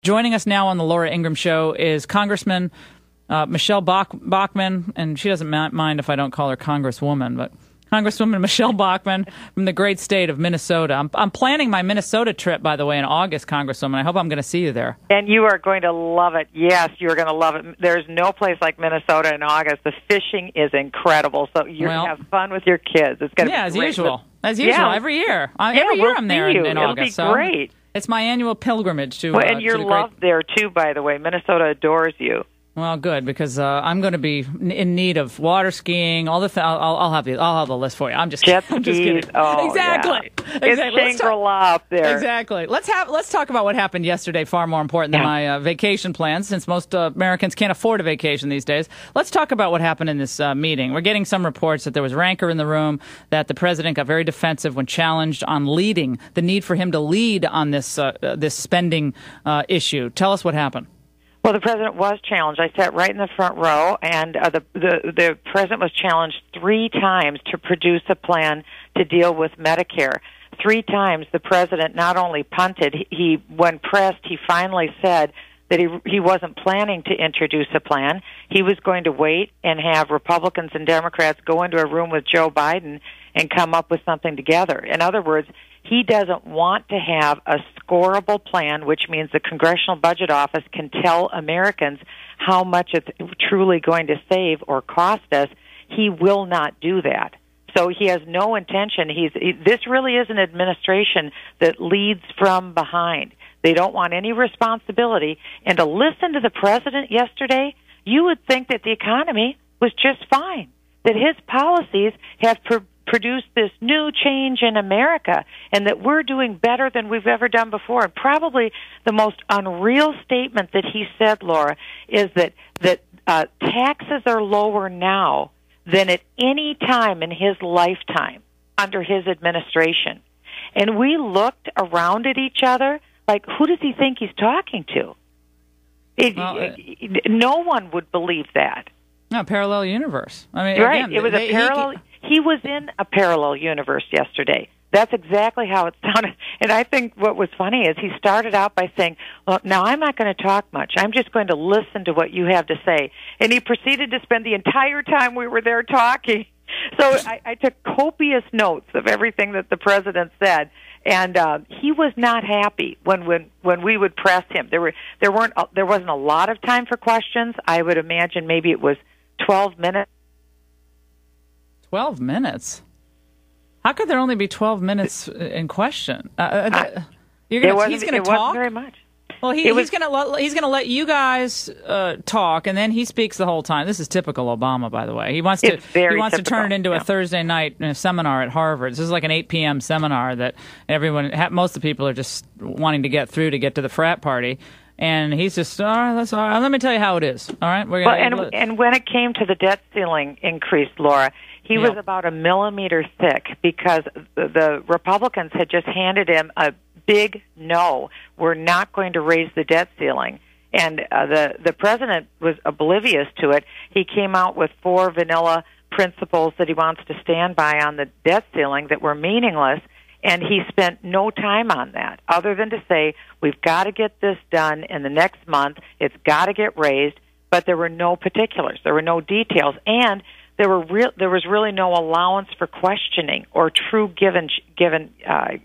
Joining us now on the Laura Ingraham Show is Congressman Michele Bachmann, and she doesn't mind if I don't call her Congresswoman, but Congresswoman Michele Bachmann from the great state of Minnesota. I'm planning my Minnesota trip, by the way, in August, Congresswoman. I hope I'm going to see you there. And you are going to love it. Yes, you're going to love it. There's no place like Minnesota in August. The fishing is incredible, so you're going to have fun with your kids. It's going to be as great. Usual. As usual, every year. Every year I'm there in August. It'll be great. It's my annual pilgrimage to. And you're loved there too, by the way. Minnesota adores you. Well, good, because I'm going to be in need of water skiing. All the I'll have the list for you. I'm just jet kidding. Oh, exactly. Yeah. It's Shangri-La up there. Exactly. Let's talk about what happened yesterday. Far more important than my vacation plans, since most Americans can't afford a vacation these days. Let's talk about what happened in this meeting. We're getting some reports that there was rancor in the room, that the president got very defensive when challenged on leading, the need for him to lead on this spending issue. Tell us what happened. Well, the president was challenged. I sat right in the front row, and the president was challenged 3 times to produce a plan to deal with Medicare. 3 times the president not only punted, when pressed, he finally said that he wasn't planning to introduce a plan. He was going to wait and have Republicans and Democrats go into a room with Joe Biden and come up with something together. In other words, he doesn't want to have a scorable plan, which means the Congressional Budget Office can tell Americans how much it's truly going to save or cost us. He will not do that. So he has no intention. This really is an administration that leads from behind. They don't want any responsibility. And to listen to the president yesterday, you would think that the economy was just fine, that his policies have produced this new change in America, and that we're doing better than we've ever done before. And probably the most unreal statement that he said, Laura, is that taxes are lower now than at any time in his lifetime under his administration. And we looked around at each other like, who does he think he's talking to? No one would believe that. No, parallel universe. I mean, right? Again, it was a parallel. He was in a parallel universe yesterday. That's exactly how it sounded. And I think what was funny is he started out by saying, well, now I'm not going to talk much. I'm just going to listen to what you have to say. And he proceeded to spend the entire time we were there talking. So I took copious notes of everything that the president said. And he was not happy when we would press him. There wasn't a lot of time for questions. I would imagine maybe it was 12 minutes. 12 minutes? How could there only be 12 minutes in question? He's going to talk? Wasn't very much. Well, he's going to let you guys talk, and then he speaks the whole time. This is typical Obama, by the way. He wants to turn it into a Thursday night seminar at Harvard. This is like an 8 p.m. seminar that most of the people are just wanting to get through to get to the frat party. And he's just, all right, let me tell you how it is. All right, and when it came to the debt ceiling increase, Laura, he was about a millimeter thick because the Republicans had just handed him a big no. We're not going to raise the debt ceiling. And the president was oblivious to it. He came out with 4 vanilla principles that he wants to stand by on the debt ceiling that were meaningless. And he spent no time on that other than to say, we've got to get this done in the next month. It's got to get raised. But there were no particulars. There were no details. And there was really no allowance for questioning or true give and take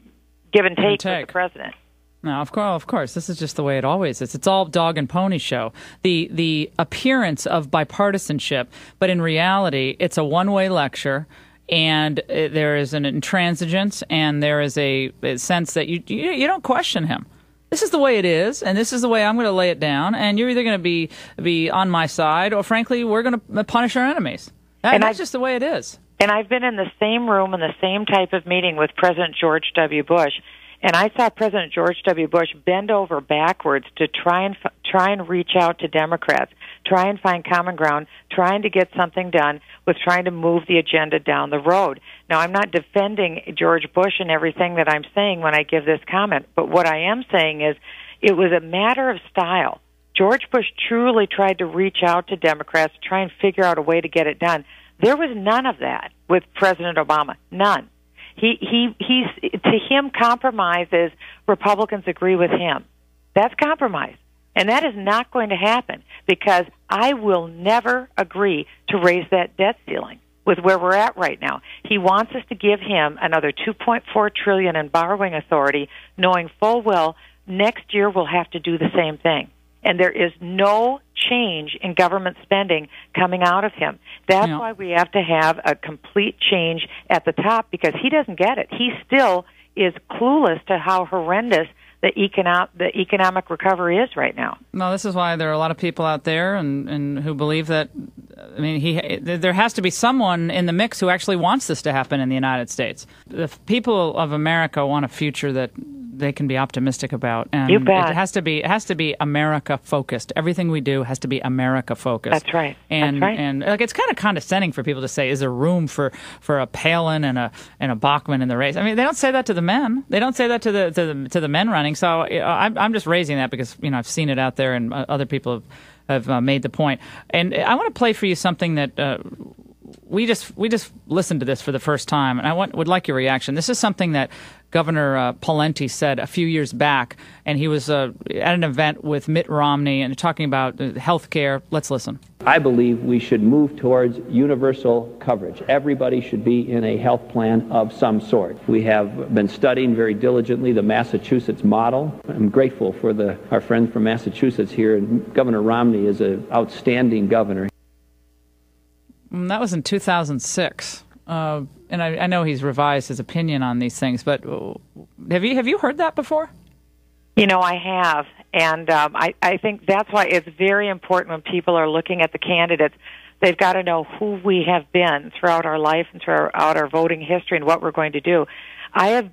with the president. No, of course. This is just the way it always is. It's all dog and pony show. The appearance of bipartisanship, but in reality, it's a one-way lecture. And there is an intransigence, and there is a sense that you don't question him. This is the way it is, and this is the way I'm going to lay it down. And you're either going to be on my side, or frankly, we're going to punish our enemies. That's just the way it is. And I've been in the same room in the same type of meeting with President George W. Bush, and I saw President George W. Bush bend over backwards to try and reach out to Democrats, try and find common ground, trying to get something done with trying to move the agenda down the road. Now, I'm not defending George Bush and everything that I'm saying when I give this comment, but what I am saying is it was a matter of style. George Bush truly tried to reach out to Democrats, try and figure out a way to get it done. There was none of that with President Obama. None. To him, compromise is Republicans agree with him. That's compromise. And that is not going to happen because I will never agree to raise that debt ceiling with where we're at right now. He wants us to give him another $2.4 trillion in borrowing authority, knowing full well next year we'll have to do the same thing. And there is no change in government spending coming out of him. That's why we have to have a complete change at the top, because he doesn't get it. He still is clueless to how horrendous the economic recovery is right now. No, this is why there are a lot of people out there and who believe that, I mean, there has to be someone in the mix who actually wants this to happen in the United States. The people of America want a future that they can be optimistic about, and you bet. It has to be America focused. Everything we do has to be America focused. That's right. And That's right. And like, it's kind of condescending for people to say, "Is there room for a Palin and a Bachmann in the race?" I mean, they don't say that to the men. They don't say that to the men running. So I'm just raising that because I've seen it out there, and other people have made the point. And I want to play for you something that. We just listened to this for the first time, and I would like your reaction. This is something that Governor Pawlenty said a few years back, and he was at an event with Mitt Romney and talking about health care. Let's listen. I believe we should move towards universal coverage. Everybody should be in a health plan of some sort. We have been studying very diligently the Massachusetts model. I'm grateful for our friend from Massachusetts here, and Governor Romney is an outstanding governor. That was in 2006, and I know he's revised his opinion on these things. But have you heard that before? I have, and I think that's why it's very important when people are looking at the candidates. They've got to know who we have been throughout our life and throughout our voting history and what we're going to do. I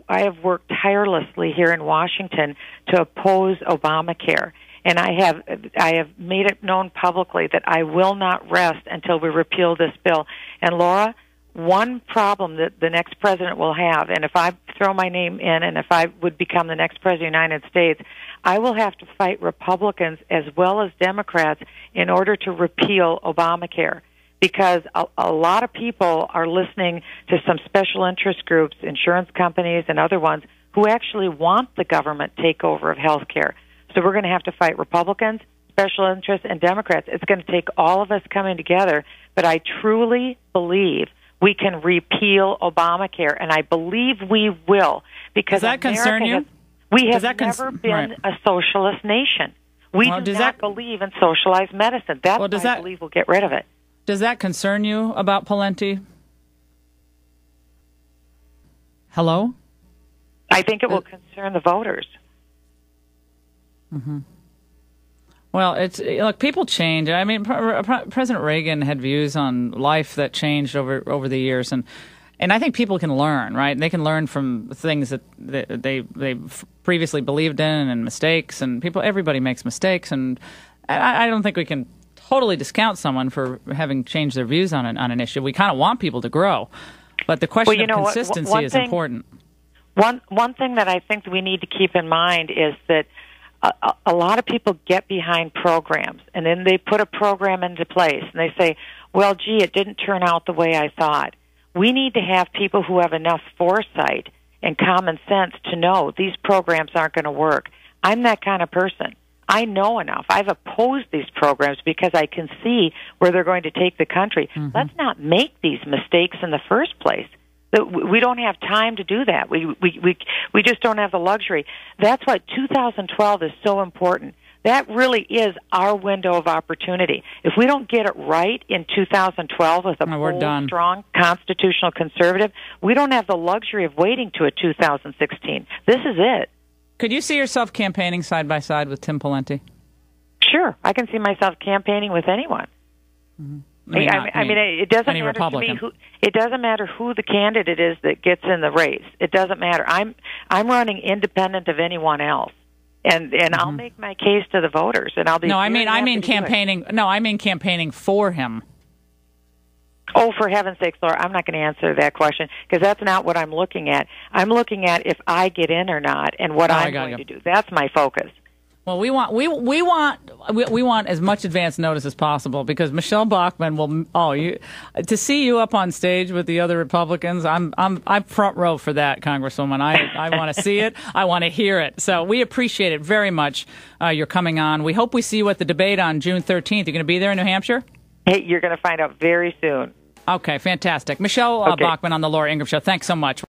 have worked tirelessly here in Washington to oppose Obamacare. And I have made it known publicly that I will not rest until we repeal this bill. And Laura, one problem that the next president will have, and if I throw my name in and if I would become the next president of the United States, I will have to fight Republicans as well as Democrats in order to repeal Obamacare. Because a lot of people are listening to some special interest groups, insurance companies and other ones, who actually want the government takeover of health care. So we're going to have to fight Republicans, special interests, and Democrats. It's going to take all of us coming together, but I truly believe we can repeal Obamacare, and I believe we will. Because does that concern you? We have never been a socialist nation. We do not believe in socialized medicine. That's why I believe we'll get rid of it. Does that concern you about Pawlenty? Hello? I think it will concern the voters. Mm-hmm. Well, look, people change. I mean, President Reagan had views on life that changed over the years, and I think people can learn, right? They can learn from things that they previously believed in and mistakes, and everybody makes mistakes, and I don't think we can totally discount someone for having changed their views on an issue. We kind of want people to grow, but the question of consistency is important. One thing that I think we need to keep in mind is that a lot of people get behind programs, and then they put a program into place, and they say, well, gee, it didn't turn out the way I thought. We need to have people who have enough foresight and common sense to know these programs aren't going to work. I'm that kind of person. I know enough. I've opposed these programs because I can see where they're going to take the country. Mm-hmm. Let's not make these mistakes in the first place. We don't have time to do that. We just don't have the luxury. That's why 2012 is so important. That really is our window of opportunity. If we don't get it right in 2012 with a bold, strong constitutional conservative, we don't have the luxury of waiting to a 2016. This is it. Could you see yourself campaigning side by side with Tim Pawlenty? Sure. I can see myself campaigning with anyone. Mm-hmm. I mean, it doesn't matter to me who. It doesn't matter who the candidate is that gets in the race. It doesn't matter. I'm running independent of anyone else, and I'll make my case to the voters, and I'll be. I mean campaigning. No, I mean campaigning for him. Oh, for heaven's sakes, Laura, I'm not going to answer that question because that's not what I'm looking at. I'm looking at if I get in or not, and what I'm going to do. That's my focus. Well, we want as much advance notice as possible because Michele Bachmann will. To see you up on stage with the other Republicans, I'm front row for that, Congresswoman. I want to see it. I want to hear it. So we appreciate it very much. You're coming on. We hope we see you at the debate on June 13th. You're going to be there in New Hampshire? Hey, you're going to find out very soon. Okay, fantastic. Michele Bachmann on the Laura Ingraham Show. Thanks so much.